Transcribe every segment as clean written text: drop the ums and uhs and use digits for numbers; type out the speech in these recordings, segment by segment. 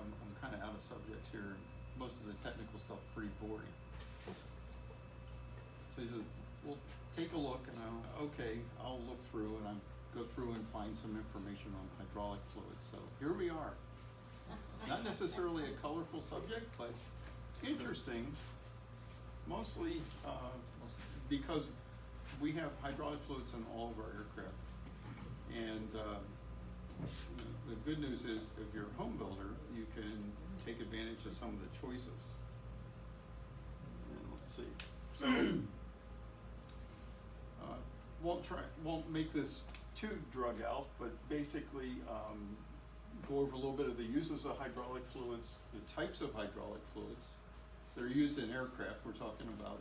I'm kind of out of subjects here. Most of the technical stuff is pretty boring. So he says, well, take a look, and I'll look through, and I go through and find some information on hydraulic fluids. So here we are. Not necessarily a colorful subject, but interesting, mostly because we have hydraulic fluids in all of our aircraft. And the good news is, if you're a home builder, you can take advantage of some of the choices. And let's see. So, won't make this too drug out, but basically go over a little bit of the uses of hydraulic fluids, the types of hydraulic fluids that are used in aircraft. We're talking about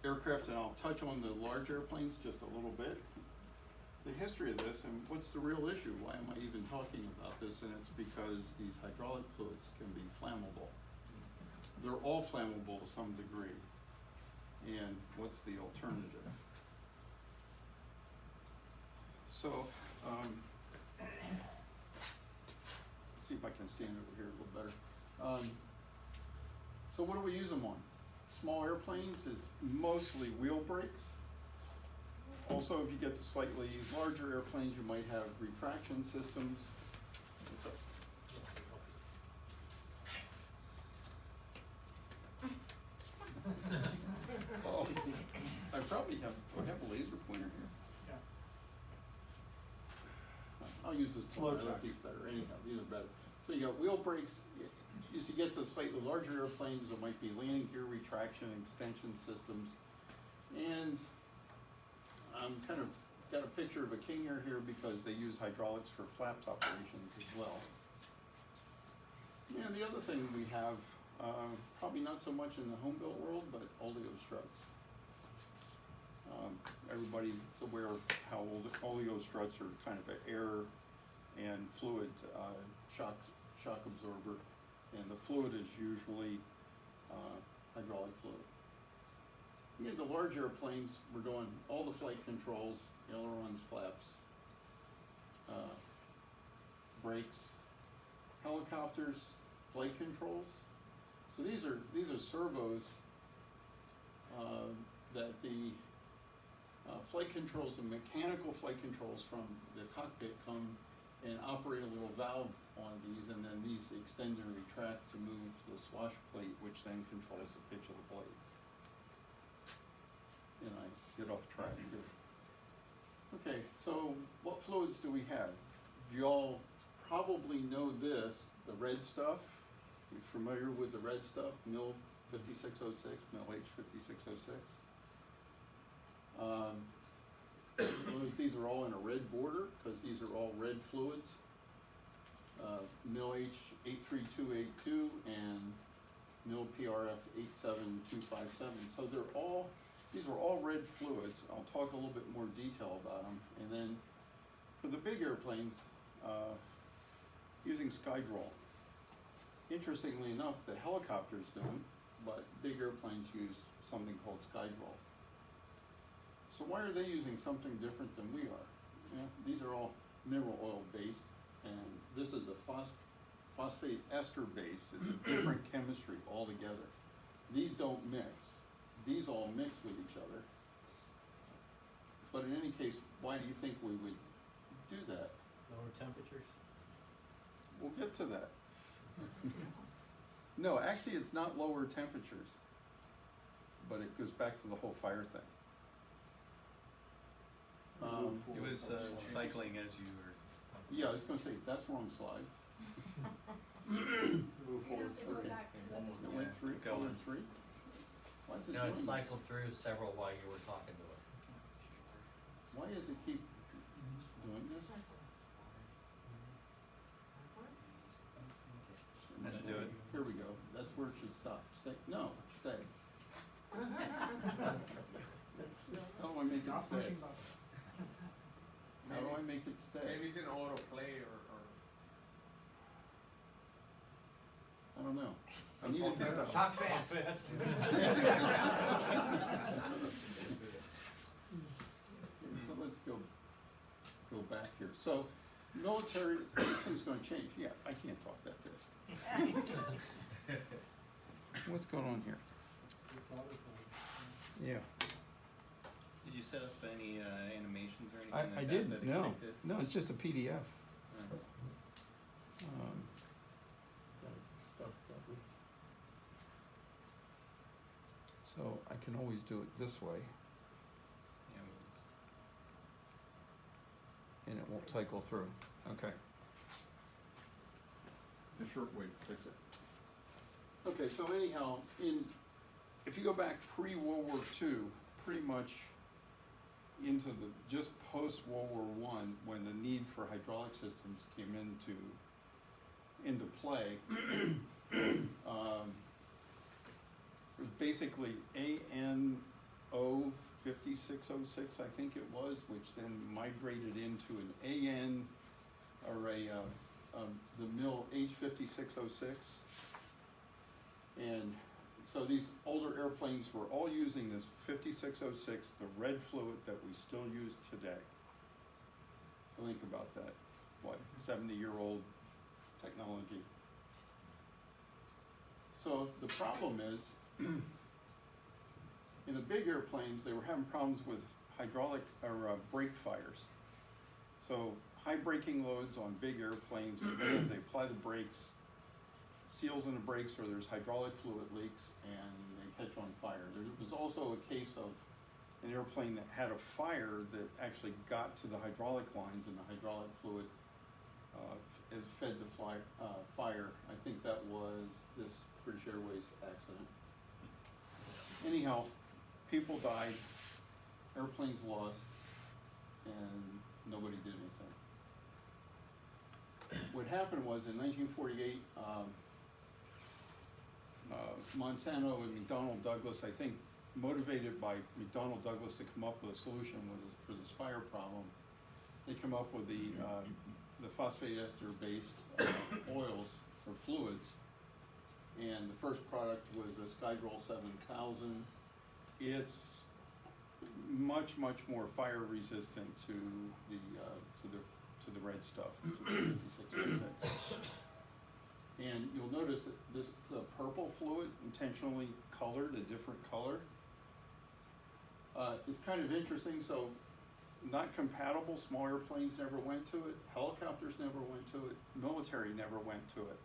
aircraft, and I'll touch on the large airplanes just a little bit. The history of this, and what's the real issue? Why am I even talking about this? And it's because these hydraulic fluids can be flammable. They're all flammable to some degree. And what's the alternative? So, see if I can stand over here a little better. So what do we use them on? Small airplanes is mostly wheel brakes. Also, if you get to slightly larger airplanes, you might have retraction systems. Oh, I probably have, do I have a laser pointer here? Yeah. I'll use this one, I like these better, anyhow, these are better. So you got wheel brakes. As you get to slightly larger airplanes, there might be landing gear retraction extension systems. And I'm kind of got a picture of a King Air here because they use hydraulics for flaps operations as well. And the other thing we have, probably not so much in the home built world, but oleo struts. Everybody's aware of how oleo struts are kind of an air and fluid shock absorber, and the fluid is usually hydraulic fluid. You get the large airplanes, we're doing all the flight controls, ailerons, flaps, brakes, helicopters, flight controls. So these are servos that the flight controls, the mechanical flight controls from the cockpit come and operate a little valve on these, and then these extend and retract to move the swash plate, which then controls the pitch of the blades. And I get off track here. Okay, so what fluids do we have? You all probably know this, the red stuff. You're familiar with the red stuff, MIL 5606, MIL H 5606. Notice these are all in a red border because these are all red fluids. MIL H 83282 and MIL PRF 87257. So these are all red fluids. I'll talk a little bit more detail about them. And then for the big airplanes, using Skydroll. Interestingly enough, the helicopters don't, but big airplanes use something called Skydroll. So why are they using something different than we are? Yeah, these are all mineral oil based, and this is a phosphate ester based. It's a different chemistry altogether. These don't mix. These all mix with each other. But in any case, why do you think we would do that? Lower temperatures? We'll get to that. No, actually it's not lower temperatures, but it goes back to the whole fire thing. It was cycling as you were talking. Yeah, I was going to say, that's wrong slide. Move forward. Okay. It went through, forward three. Why is it No, it doing cycled through several while you were talking to it. this? Why does it keep doing this? That should do it. Here we go. That's where it should stop. Stay. No, stay. How do I make it Stop stay? pushing buttons. How do I make it stay? Maybe it's in autoplay or I don't know. I need it to stop. Talk fast. So let's go back here. So military, things gonna change, yeah, I can't talk that fast. What's going on here? Yeah, Did you set up any animations or anything I like that? didn't, that no, depicted? no, it's just a PDF. Uh, So I can always do it this way, yeah, and it won't cycle through, okay. The short way to fix it. Okay, so anyhow, if you go back pre-World War II, pretty much into just post-World War I, when the need for hydraulic systems came into play, it was basically ANO 5606, I think it was, which then migrated into an AN, or the mill H5606. And so these older airplanes were all using this 5606, the red fluid that we still use today. So think about that, 70-year-old technology. So the problem is, in the big airplanes, they were having problems with hydraulic or brake fires. So high braking loads on big airplanes, they apply the brakes, seals in the brakes, or there's hydraulic fluid leaks, and they catch on fire. There was also a case of an airplane that had a fire that actually got to the hydraulic lines, and the hydraulic fluid is fed to fire. I think that was this British Airways accident. Anyhow, people died, airplanes lost, and nobody did anything. What happened was in 1948, Monsanto and McDonnell Douglas, I think motivated by McDonnell Douglas to come up with a solution for this fire problem, they come up with the phosphate ester based oils or fluids. And the first product was the Skydroll 7000. It's much more fire resistant to the red stuff, to the 5606. And you'll notice that the purple fluid, intentionally colored a different color, is kind of interesting. So not compatible, small airplanes never went to it, helicopters never went to it, military never went to it,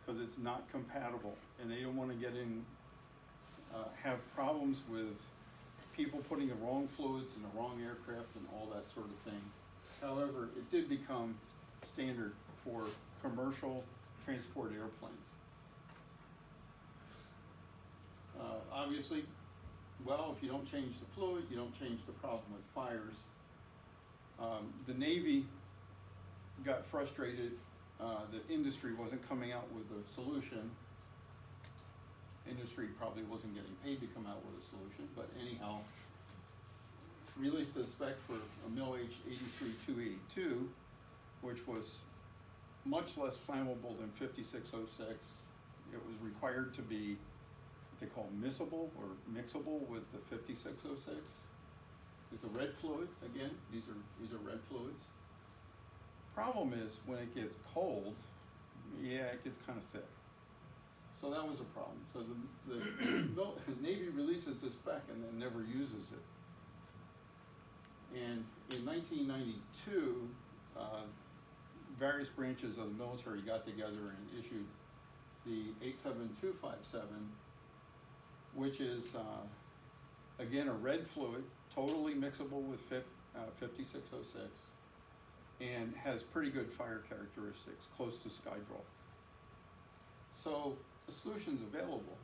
because it's not compatible, and they don't want to get in, have problems with people putting the wrong fluids in the wrong aircraft and all that sort of thing. However, it did become standard for commercial transport airplanes. Obviously, well, if you don't change the fluid, you don't change the problem with fires. The Navy got frustrated. The industry wasn't coming out with a solution. Industry probably wasn't getting paid to come out with a solution, but anyhow, released a spec for a mill H83282, which was much less flammable than 5606. It was required to be what they call miscible or mixable with the 5606. It's a red fluid, again, these are red fluids. Problem is, when it gets cold, yeah, it gets kind of thick. So that was a problem. So the Navy releases the spec and then never uses it. And in 1992, various branches of the military got together and issued the 87257, which is, again, a red fluid, totally mixable with 5606, and has pretty good fire characteristics, close to Skydroll. So the solution's available.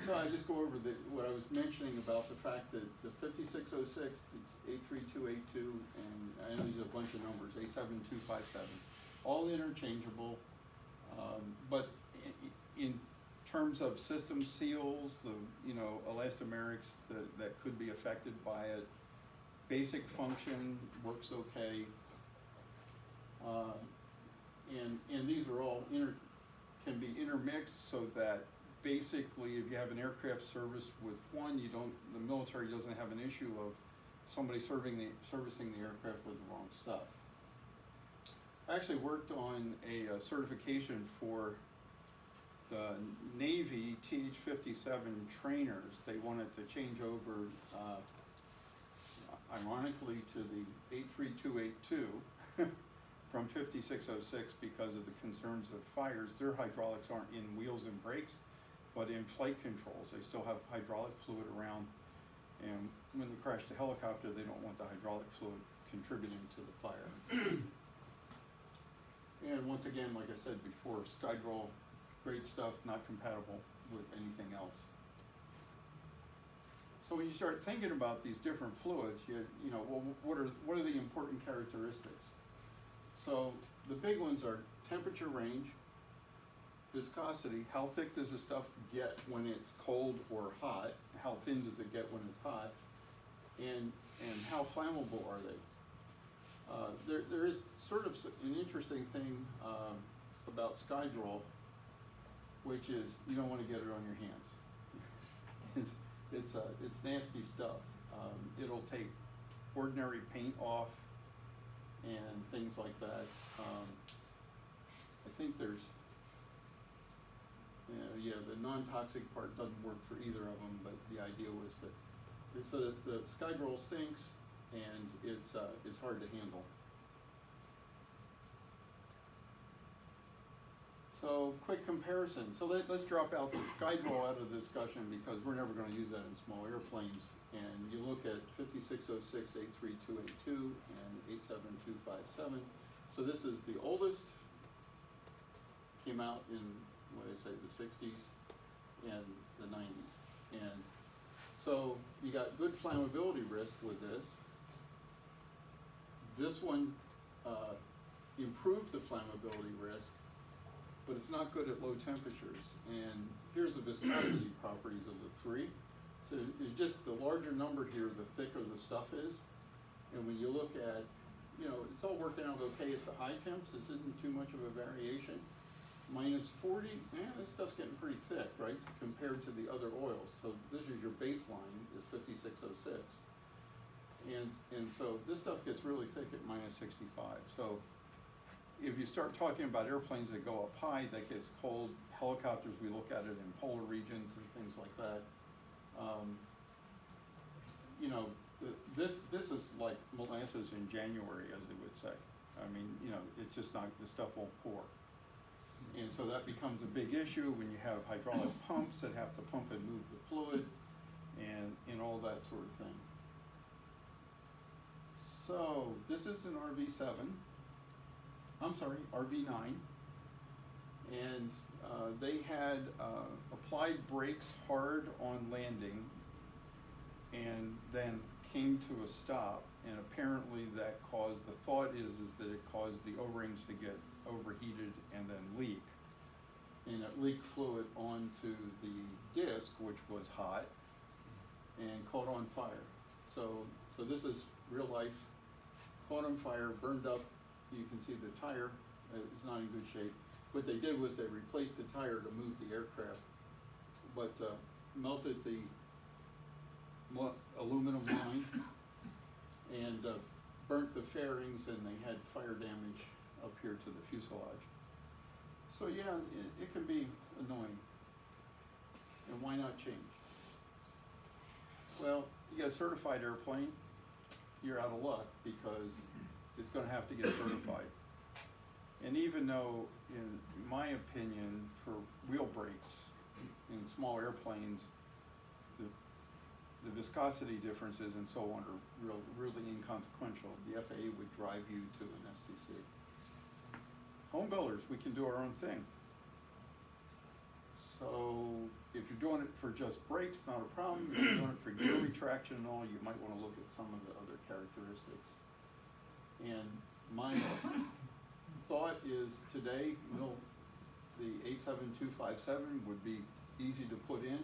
So I just go over what I was mentioning about the fact that the 5606, it's 83282, and I know these are a bunch of numbers, 87257, all interchangeable, but in terms of system seals, the elastomerics that could be affected by it, basic function works okay, and these are all can be intermixed so that basically if you have an aircraft service with one, the military doesn't have an issue of somebody servicing the aircraft with the wrong stuff. I actually worked on a certification for the Navy TH-57 trainers. They wanted to change over, ironically, to the 83282 from 5606 because of the concerns of fires. Their hydraulics aren't in wheels and brakes, but in flight controls. They still have hydraulic fluid around, and when they crash the helicopter, they don't want the hydraulic fluid contributing to the fire. And once again, like I said before, Skydroll, great stuff, not compatible with anything else. So when you start thinking about these different fluids, you know, well, what are the important characteristics? So the big ones are temperature range, viscosity, how thick does the stuff get when it's cold or hot, how thin does it get when it's hot, and how flammable are they? There is sort of an interesting thing about Skydroll, which is you don't want to get it on your hands. It's nasty stuff. It'll take ordinary paint off and things like that. I think there's, the non-toxic part doesn't work for either of them, but the idea was that the Skydroll stinks and it's hard to handle. So quick comparison. So let's drop out the Skydroll out of the discussion because we're never going to use that in small airplanes. And you look at 5606, 83282, and 87257. So this is the oldest. Came out in, what did I say, the 60s and the 90s. And so you got good flammability risk with this. This one improved the flammability risk, but it's not good at low temperatures. And here's the viscosity properties of the three. So it's just the larger number here, the thicker the stuff is. And when you look at, it's all working out okay at the high temps. This isn't too much of a variation. Minus 40, this stuff's getting pretty thick, right? So compared to the other oils. So this is your baseline, is 5606. And so this stuff gets really thick at minus 65. So if you start talking about airplanes that go up high, that gets cold, helicopters, we look at it in polar regions and things like that. This is like molasses in January, as they would say. I mean, it's just not, the stuff won't pour. And so that becomes a big issue when you have hydraulic pumps that have to pump and move the fluid and all that sort of thing. So this is an RV9. And they had applied brakes hard on landing and then came to a stop, and apparently that caused, the thought is that it caused the O-rings to get overheated and then leak. And it leaked fluid onto the disc, which was hot, and caught on fire. So this is real life, caught on fire, burned up. You can see the tire is not in good shape. What they did was they replaced the tire to move the aircraft, but melted the aluminum line and burnt the fairings, and they had fire damage up here to the fuselage. So yeah, it can be annoying. And why not change? Well, you got a certified airplane, you're out of luck because it's going to have to get certified. And even though, in my opinion, for wheel brakes in small airplanes, the viscosity differences and so on are really inconsequential. The FAA would drive you to an STC. Home builders, we can do our own thing. So if you're doing it for just brakes, not a problem. If you're doing it for gear retraction and all, you might want to look at some of the other characteristics. And my thought is today, the 87257 would be easy to put in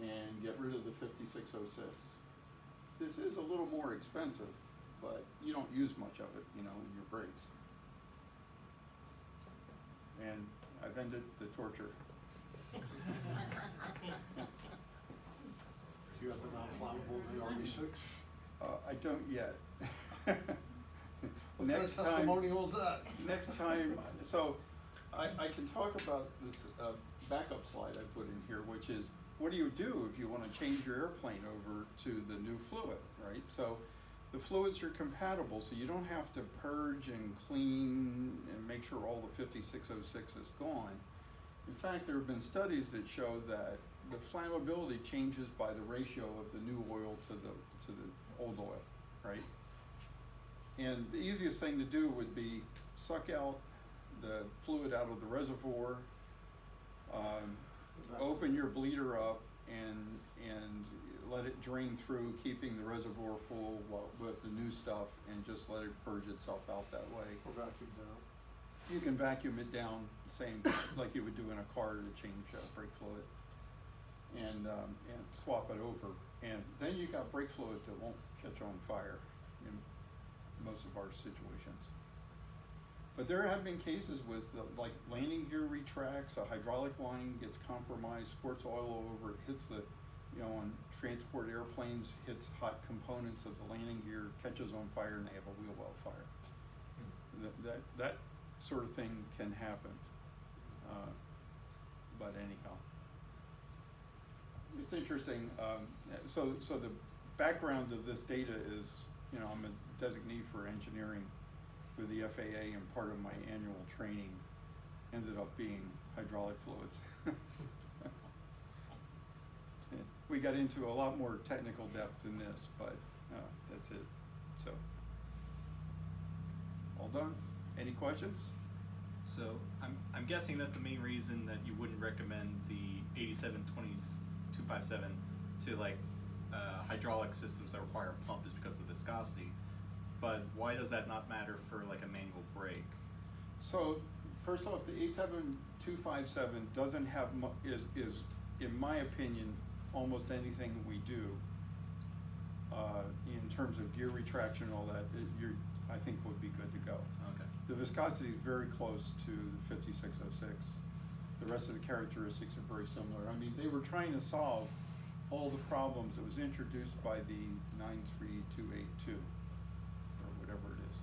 and get rid of the 5606. This is a little more expensive, but you don't use much of it, in your brakes. And I've ended the torture. You have the non-flammable, the RV6? I don't yet. What kind of testimonial is that? Next time, so I can talk about this backup slide I put in here, which is, what do you do if you want to change your airplane over to the new fluid, right? So the fluids are compatible, so you don't have to purge and clean and make sure all the 5606 is gone. In fact, there have been studies that show that the flammability changes by the ratio of the new oil to the old oil, right? And the easiest thing to do would be suck out the fluid out of the reservoir, open your bleeder up, and let it drain through, keeping the reservoir full with the new stuff, and just let it purge itself out that way. Or vacuum down. You can vacuum it down, same like you would do in a car to change brake fluid, and swap it over, and then you got brake fluid that won't catch on fire in most of our situations. But there have been cases with like landing gear retracts, a hydraulic line gets compromised, squirts oil all over it, hits the, on transport airplanes, hits hot components of the landing gear, catches on fire, and they have a wheel well fire. That sort of thing can happen. But anyhow, it's interesting. So the background of this data is, I'm a designee for engineering with the FAA, and part of my annual training ended up being hydraulic fluids. We got into a lot more technical depth than this, but that's it. So, all done. Any questions? So I'm guessing that the main reason that you wouldn't recommend the 87-20-257 to like hydraulic systems that require a pump is because of the viscosity. But why does that not matter for like a manual brake? So first off, the 87257 doesn't have is in my opinion almost anything we do in terms of gear retraction and all that. I think would be good to go. Okay. The viscosity is very close to the 5606. The rest of the characteristics are very similar. I mean, they were trying to solve all the problems that was introduced by the 93282 or whatever it is.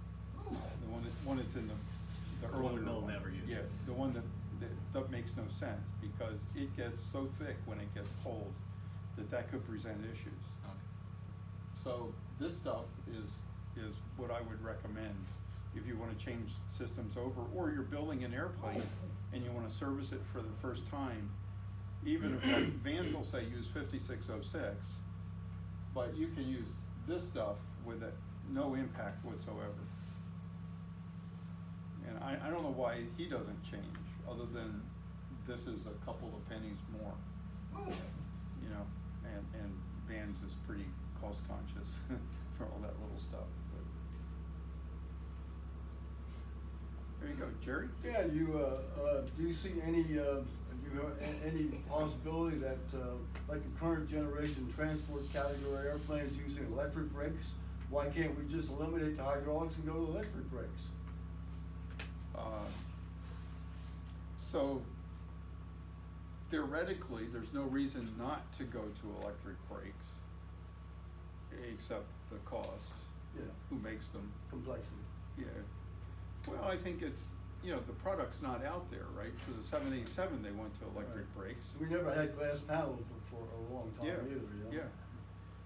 The one that's in the earlier They'll one. never use. Yeah, the one that makes no sense because it gets so thick when it gets cold that could present issues. Okay. So this stuff is what I would recommend if you want to change systems over, or you're building an airplane and you want to service it for the first time. Even if like vans will say use 5606, but you can use this stuff with no impact whatsoever. And I don't know why he doesn't change, other than this is a couple of pennies more. And Vans is pretty cost conscious for all that little stuff. But there you go, Jerry. Yeah, do you see any possibility that like the current generation transport category airplanes using electric brakes? Why can't we just eliminate the hydraulics and go to electric brakes? So theoretically, there's no reason not to go to electric brakes, except the cost. Yeah. Who makes them? Complexity. Yeah. Well, I think it's, the product's not out there, right? For the 787, they went to electric brakes. We never had glass panels for a long time either. Yeah.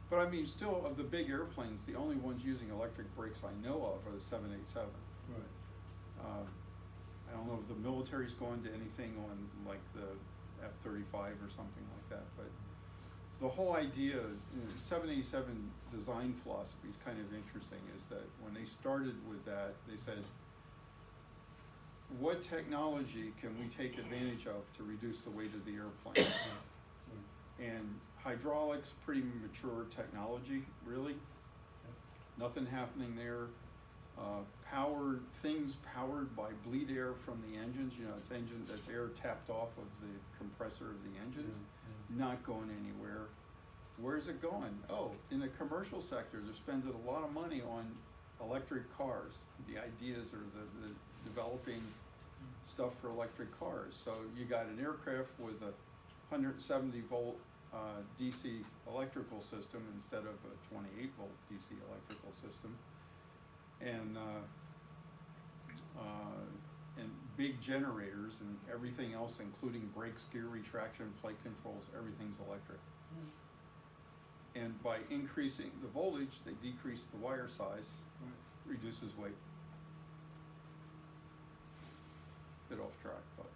But I mean, still, of the big airplanes, the only ones using electric brakes I know of are the 787. Right. I don't know if the military's going to anything on like the F-35 or something like that, but the whole idea, 787 design philosophy is kind of interesting, is that when they started with that, they said, what technology can we take advantage of to reduce the weight of the airplane? And hydraulics, pretty mature technology, really. Nothing happening there. Things powered by bleed air from the engines, that's air tapped off of the compressor of the engines, not going anywhere. Where's it going? Oh, in the commercial sector, they're spending a lot of money on electric cars. The ideas are the developing stuff for electric cars. So you got an aircraft with a 170 volt DC electrical system instead of a 28-volt DC electrical system. And big generators and everything else, including brakes, gear retraction, flight controls, everything's electric. And by increasing the voltage, they decrease the wire size, reduces weight. Bit off track, but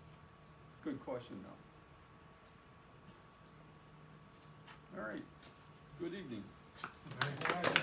good question though. All right, good evening. All right.